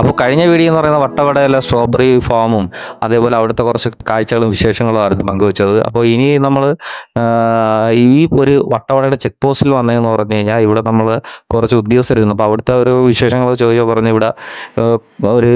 അപ്പോൾ കഴിഞ്ഞ വീഡിയോ എന്ന് പറയുന്ന വട്ടവടയിലെ സ്ട്രോബെറി ഫാമും അതേപോലെ അവിടുത്തെ കുറച്ച് കാഴ്ചകളും വിശേഷങ്ങളും ആയിരുന്നു പങ്കുവെച്ചത്. അപ്പോൾ ഇനി നമ്മൾ ഈ ഒരു വട്ടവടയുടെ ചെക്ക് പോസ്റ്റിൽ വന്നതെന്ന് പറഞ്ഞു കഴിഞ്ഞാൽ ഇവിടെ നമ്മൾ കുറച്ച് ഉദ്യോഗസ്ഥരുന്നു. അപ്പോൾ അവിടുത്തെ ഒരു വിശേഷങ്ങൾ ചോദിച്ചാൽ പറഞ്ഞു ഇവിടെ ഏഹ്, ഒരു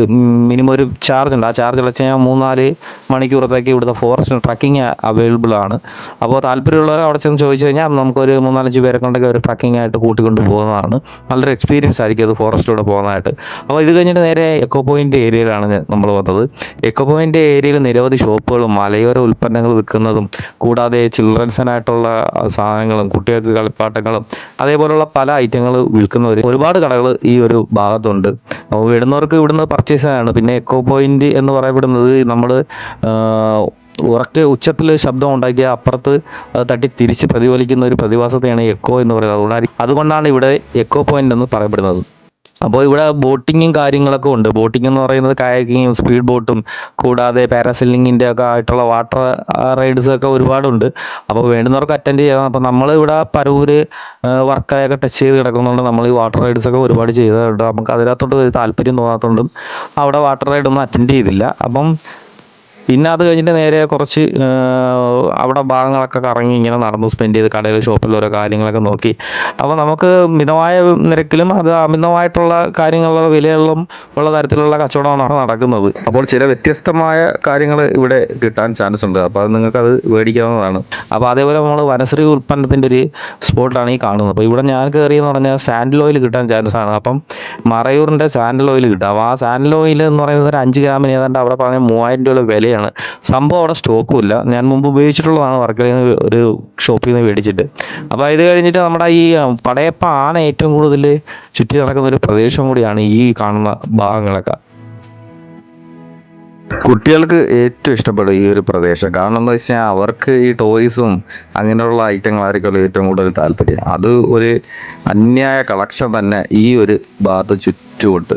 മിനിമം ഒരു ചാർജ് ഉണ്ട്. ആ ചാർജ് വെച്ച് കഴിഞ്ഞാൽ 3-4 മണിക്കൂറത്തേക്ക് ഇവിടുത്തെ ഫോറസ്റ്റ് ട്രക്കിംഗ് അവൈലബിൾ ആണ്. അപ്പോൾ താല്പര്യമുള്ളവർ അവിടെ ചെന്ന് ചോദിച്ചു കഴിഞ്ഞാൽ നമുക്കൊരു 3-4 പേരെ കൊണ്ടൊക്കെ ഒരു ട്രക്കിംഗ് ആയിട്ട് കൂട്ടിക്കൊണ്ട് പോകുന്നതാണ്. നല്ലൊരു എക്സ്പീരിയൻസ് ആയിരിക്കും അത് ഫോറസ്റ്റിലൂടെ പോകുന്നതായിട്ട്. അപ്പോൾ ഇത് കഴിഞ്ഞിട്ട് നേരെ എക്കോ പോയിന്റ് ഏരിയയിലാണ് നമ്മൾ വന്നത്. എക്കോ പോയിന്റ് ഏരിയയിൽ നിരവധി ഷോപ്പുകളും മലയോര ഉൽപ്പന്നങ്ങൾ വിൽക്കുന്നതും കൂടാതെ ചിൽഡ്രൻസിനായിട്ടുള്ള സാധനങ്ങളും കുട്ടികൾക്ക് കളിപ്പാട്ടങ്ങളും അതേപോലുള്ള പല ഐറ്റങ്ങൾ വിൽക്കുന്നവർ ഒരുപാട് കടകൾ ഈ ഒരു ഭാഗത്തുണ്ട്. അപ്പോൾ വരുന്നവർക്ക് ഇവിടുന്ന് പർച്ചേസ് ആണ്. പിന്നെ എക്കോ പോയിന്റ് എന്ന് പറയപ്പെടുന്നത് നമ്മൾ ഉറക്കെ ഉച്ചത്തിൽ ശബ്ദം ഉണ്ടാക്കിയ അപ്പുറത്ത് തട്ടി തിരിച്ച് പ്രതിഫലിക്കുന്ന ഒരു പ്രതിഭാസത്തെയാണ് എക്കോ എന്ന് പറയുന്നത്. അതുകൊണ്ടാണ് ഇവിടെ എക്കോ പോയിന്റ് എന്ന് പറയപ്പെടുന്നത്. അപ്പോൾ ഇവിടെ ബോട്ടിങ്ങും കാര്യങ്ങളൊക്കെ ഉണ്ട്. ബോട്ടിംഗ് എന്ന് പറയുന്നത് കയാക്കിങ്ങും സ്പീഡ് ബോട്ടും കൂടാതെ പാരാസെയിലിങ്ങിൻ്റെ ഒക്കെ ആയിട്ടുള്ള വാട്ടർ റൈഡ്സ് ഒക്കെ ഒരുപാടുണ്ട്. അപ്പോൾ വേണ്ടുന്നവർക്ക് അറ്റൻഡ് ചെയ്യാം. അപ്പോൾ നമ്മൾ ഇവിടെ പരവൂര് വർക്കലയൊക്കെ ടച്ച് ചെയ്ത് കിടക്കുന്നതുകൊണ്ട് നമ്മൾ ഈ വാട്ടർ റൈഡ്സ് ഒക്കെ ഒരുപാട് ചെയ്തിട്ടുണ്ട്. നമുക്ക് അതിനകത്തോട്ട് ഒരു താല്പര്യം തോന്നാത്തതുകൊണ്ടും അവിടെ വാട്ടർ റൈഡൊന്നും അറ്റൻഡ് ചെയ്തില്ല. അപ്പം പിന്നെ അത് കഴിഞ്ഞിട്ട് നേരെ കുറച്ച് അവിടെ ഭാഗങ്ങളൊക്കെ കറങ്ങി ഇങ്ങനെ നടന്നു സ്പെൻഡ് ചെയ്ത് കടയിൽ ഷോപ്പിൽ ഓരോ കാര്യങ്ങളൊക്കെ നോക്കി. അപ്പോൾ നമുക്ക് മിതമായ നിരക്കിലും അത് അമിതമായിട്ടുള്ള കാര്യങ്ങളുടെ വിലകളിലും ഉള്ള തരത്തിലുള്ള കച്ചവടമാണ് നടക്കുന്നത്. അപ്പോൾ ചില വ്യത്യസ്തമായ കാര്യങ്ങൾ ഇവിടെ കിട്ടാൻ ചാൻസ് ഉണ്ട്. അപ്പോൾ അത് നിങ്ങൾക്കത് മേടിക്കാവുന്നതാണ്. അപ്പോൾ അതേപോലെ നമ്മൾ വനശ്രീ ഉൽപ്പന്നത്തിൻ്റെ ഒരു സ്പോട്ടാണ് ഈ കാണുന്നത്. അപ്പോൾ ഇവിടെ ഞാൻ കയറിയെന്ന് പറഞ്ഞാൽ സാൻഡിൽ ഓയിൽ കിട്ടാൻ ചാൻസ് ആണ്. അപ്പം മറയൂറിൻ്റെ സാൻഡിൽ ഓയിൽ കിട്ടും. അപ്പോൾ ആ സാൻഡിൽ ഓയിൽ എന്ന് പറയുന്നത് ഒരു 5 ഗ്രാമിന് ഏതാണ്ട് അവിടെ പറഞ്ഞ 3000 രൂപ വിലയാണ്. സംഭവം അവിടെ സ്റ്റോക്കും ഇല്ല. ഞാൻ മുമ്പ് ഉപയോഗിച്ചിട്ടുള്ളതാണ് വർക്കലയിൽ നിന്ന് ഒരു ഷോപ്പിൽ നിന്ന് മേടിച്ചിട്ട്. അപ്പോൾ ഇത് കഴിഞ്ഞിട്ട് നമ്മുടെ ഈ പടയപ്പ ആന ഏറ്റവും കൂടുതൽ ചുറ്റി നടക്കുന്ന ഒരു പ്രദേശം കൂടിയാണ് ഈ കാണുന്ന ഭാഗങ്ങളൊക്കെ. കുട്ടികൾക്ക് ഏറ്റവും ഇഷ്ടപ്പെടും ഈ ഒരു പ്രദേശം. കാരണം എന്താ വെച്ചാൽ അവർക്ക് ഈ ടോയ്സും അങ്ങനെയുള്ള ഐറ്റങ്ങളായിരിക്കുമല്ലോ ഏറ്റവും കൂടുതൽ താല്പര്യം. അത് ഒരു അന്യായ കളക്ഷൻ തന്നെ ഈ ഒരു ഭാഗത്ത് ചുറ്റുമുണ്ട്.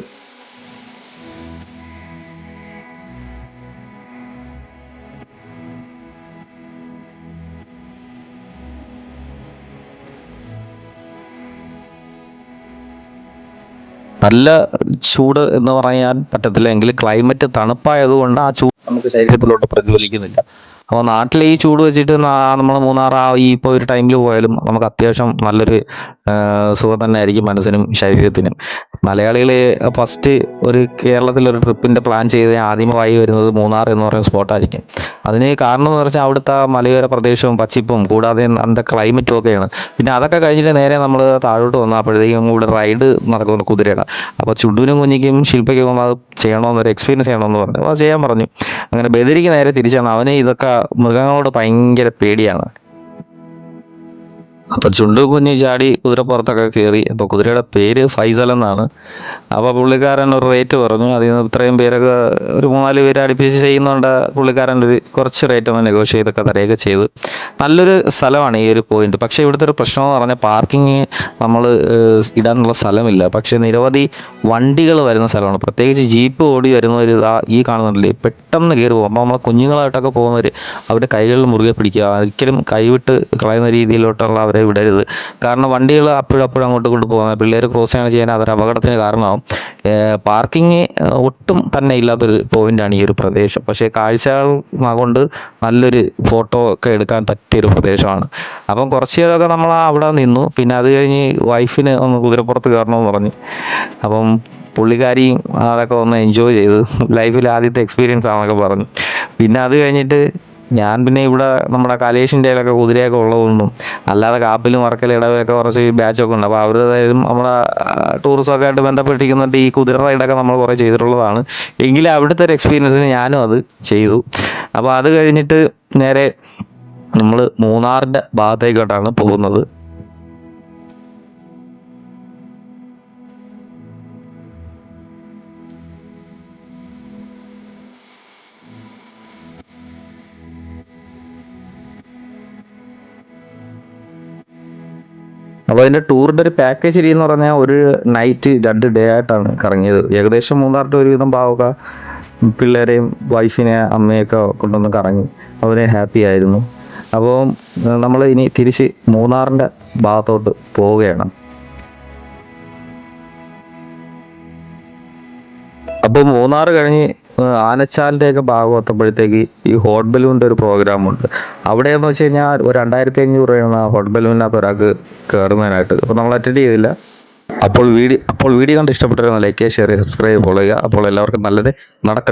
നല്ല ചൂട് എന്ന് പറയാൻ പറ്റത്തില്ല, എങ്കിലും ക്ലൈമറ്റ് തണുപ്പായതുകൊണ്ട് ആ ചൂട് നമുക്ക് ശരീരത്തിലോട്ട് പ്രതിഫലിക്കുന്നില്ല. അപ്പോൾ നാട്ടിലെ ഈ ചൂട് വെച്ചിട്ട് നമ്മൾ മൂന്നാർ ഈ ഇപ്പോൾ ഒരു ടൈമിൽ പോയാലും നമുക്ക് അത്യാവശ്യം നല്ലൊരു സുഖം തന്നെ ആയിരിക്കും മനസ്സിനും ശരീരത്തിനും. മലയാളികൾ ഫസ്റ്റ് ഒരു കേരളത്തിലൊരു ട്രിപ്പിൻ്റെ പ്ലാൻ ചെയ്ത് ആദ്യമായി വരുന്നത് മൂന്നാർ എന്ന് പറയുന്ന സ്പോട്ടായിരിക്കും. അതിന് കാരണം എന്ന് വെച്ചാൽ അവിടുത്തെ മലയോര പ്രദേശവും പച്ചിപ്പും കൂടാതെ അന്നത്തെ ക്ലൈമറ്റും ഒക്കെയാണ്. പിന്നെ അതൊക്കെ കഴിഞ്ഞിട്ട് നേരെ നമ്മൾ താഴോട്ട് വന്നപ്പോഴത്തേക്കും ഇവിടെ റൈഡ് നടക്കുന്നു കുതിരയുടെ. അപ്പോൾ ചുണ്ടുവിനും കുഞ്ഞിക്കും ശില്പയ്ക്കും അത് ചെയ്യണമെന്നൊരു എക്സ്പീരിയൻസ് ചെയ്യണമെന്ന് പറഞ്ഞു. അപ്പോൾ ചെയ്യാൻ പറഞ്ഞു. അങ്ങനെ ബദരിക്ക് നേരെ തിരിച്ചാണ്. അവന് ഇതൊക്കെ മൃഗങ്ങളോട് ഭയങ്കര പേടിയാണ്. അപ്പൊ ചുണ്ടു കുഞ്ഞ് ചാടി കുതിരപ്പുറത്തൊക്കെ കയറി. അപ്പോൾ കുതിരയുടെ പേര് ഫൈസൽ എന്നാണ്. അപ്പോൾ പുള്ളിക്കാരൻ ഒരു റേറ്റ് പറഞ്ഞു. അതിൽ നിന്ന് ഇത്രയും പേരൊക്കെ ഒരു 3-4 പേര് അടുപ്പിച്ച് ചെയ്യുന്നുണ്ട്. പുള്ളിക്കാരൻ ഒരു കുറച്ച് റേറ്റ് ഒന്ന് നെഗോഷിയേറ്റ് ചെയ്തൊക്കെ തരികയൊക്കെ ചെയ്തു. നല്ലൊരു സ്ഥലമാണ് ഈ ഒരു പോയിന്റ്. പക്ഷേ ഇവിടുത്തെ ഒരു പ്രശ്നം എന്ന് പറഞ്ഞാൽ പാർക്കിങ് നമ്മൾ ഇടാനുള്ള സ്ഥലമില്ല. പക്ഷേ നിരവധി വണ്ടികൾ വരുന്ന സ്ഥലമാണ്. പ്രത്യേകിച്ച് ജീപ്പ് ഓടി വരുന്നവർ ഈ കാണുന്നുണ്ടല്ലേ പെട്ടെന്ന് കയറി പോകും. അപ്പോൾ നമ്മൾ കുഞ്ഞുങ്ങളായിട്ടൊക്കെ പോകുന്നവർ അവരുടെ കൈകളിൽ മുറുകെ പിടിക്കുക. ഒരിക്കലും കൈവിട്ട് കളയുന്ന രീതിയിലോട്ടുള്ള അവരെ വിടരുത്. കാരണം വണ്ടികൾ അപ്പോഴപ്പോഴും അങ്ങോട്ട് കൊണ്ടുപോകുന്നത് പിള്ളേർ ക്രോസ് ചെയ്യാൻ അതൊരു അപകടത്തിന് കാരണമാവും. പാർക്കിങ് ഒട്ടും തന്നെ ഇല്ലാത്തൊരു പോയിന്റാണ് ഈ ഒരു പ്രദേശം. പക്ഷേ കാഴ്ചകൾ കൊണ്ട് നല്ലൊരു ഫോട്ടോ ഒക്കെ എടുക്കാൻ പറ്റിയൊരു പ്രദേശമാണ്. അപ്പം കുറച്ച് നേരമൊക്കെ നമ്മൾ അവിടെ നിന്നു. പിന്നെ അത് കഴിഞ്ഞ് വൈഫിന് ഒന്ന് കുതിരപ്പുറത്ത് കയറണമെന്ന് പറഞ്ഞു. അപ്പം പുള്ളിക്കാരിയും അതൊക്കെ ഒന്ന് എൻജോയ് ചെയ്തു. ലൈഫിൽ ആദ്യത്തെ എക്സ്പീരിയൻസ് ആണെന്നൊക്കെ പറഞ്ഞു. പിന്നെ അത് കഴിഞ്ഞിട്ട് ഞാൻ പിന്നെ ഇവിടെ നമ്മുടെ കലേഷിൻ്റെ ഒക്കെ കുതിരയൊക്കെ ഉള്ളതുകൊണ്ടും അല്ലാതെ കാപ്പിലും വർക്കല ഇടവൊക്കെ കുറച്ച് ബാച്ചൊക്കെ ഉണ്ട്. അപ്പോൾ അവരുടേതായാലും നമ്മുടെ ടൂറിസമൊക്കെ ആയിട്ട് ബന്ധപ്പെട്ടിരിക്കുന്നുണ്ട്. ഈ കുതിര റൈഡൊക്കെ നമ്മൾ കുറേ ചെയ്തിട്ടുള്ളതാണ്. എങ്കിലും അവിടുത്തെ ഒരു എക്സ്പീരിയൻസിന് ഞാനും അത് ചെയ്തു. അപ്പോൾ അത് കഴിഞ്ഞിട്ട് നേരെ നമ്മൾ മൂന്നാറിൻ്റെ ഭാഗത്തേക്കോട്ടാണ് പോകുന്നത്. അപ്പോൾ അതിൻ്റെ ടൂറിൻ്റെ ഒരു പാക്കേജ് രീതി എന്ന് പറഞ്ഞാൽ ഒരു നൈറ്റ് 2 ഡേ ആയിട്ടാണ് കറങ്ങിയത്. ഏകദേശം മൂന്നാറിൻ്റെ ഒരുവിധം ഭാഗമൊക്കെ പിള്ളേരെയും വൈഫിനെ അമ്മയൊക്കെ കൊണ്ടൊന്ന് കറങ്ങി. അവരെ ഹാപ്പി ആയിരുന്നു. അപ്പോൾ നമ്മൾ ഇനി തിരിച്ച് മൂന്നാറിൻ്റെ ഭാഗത്തോട്ട് പോവുകയാണ്. അപ്പോൾ മൂന്നാർ കഴിഞ്ഞ് ആനച്ചാലിൻ്റെ ഒക്കെ ഭാഗം എത്തുമ്പോഴത്തേക്ക് ഈ ഹോട്ട് ബലൂണിൻ്റെ ഒരു പ്രോഗ്രാമുണ്ട്. അവിടെയെന്ന് വെച്ച് കഴിഞ്ഞാൽ ഒരു 2500 രൂപയാണ് ആ ഹോട്ട് ബലൂണിനകത്ത് ഒരാൾക്ക് കയറുന്നതിനായിട്ട്. അപ്പോൾ നമ്മൾ അറ്റൻഡ് ചെയ്തില്ല. അപ്പോൾ വീഡിയോ കണ്ട് ഇഷ്ടപ്പെട്ടവരെ ലൈക്ക് ചെയ്യുക, ഷെയർ ചെയ്യുക, സബ്സ്ക്രൈബ്, ഫോളോ ചെയ്യുക. അപ്പോൾ എല്ലാവർക്കും നല്ലത് നടക്കട്ടെ.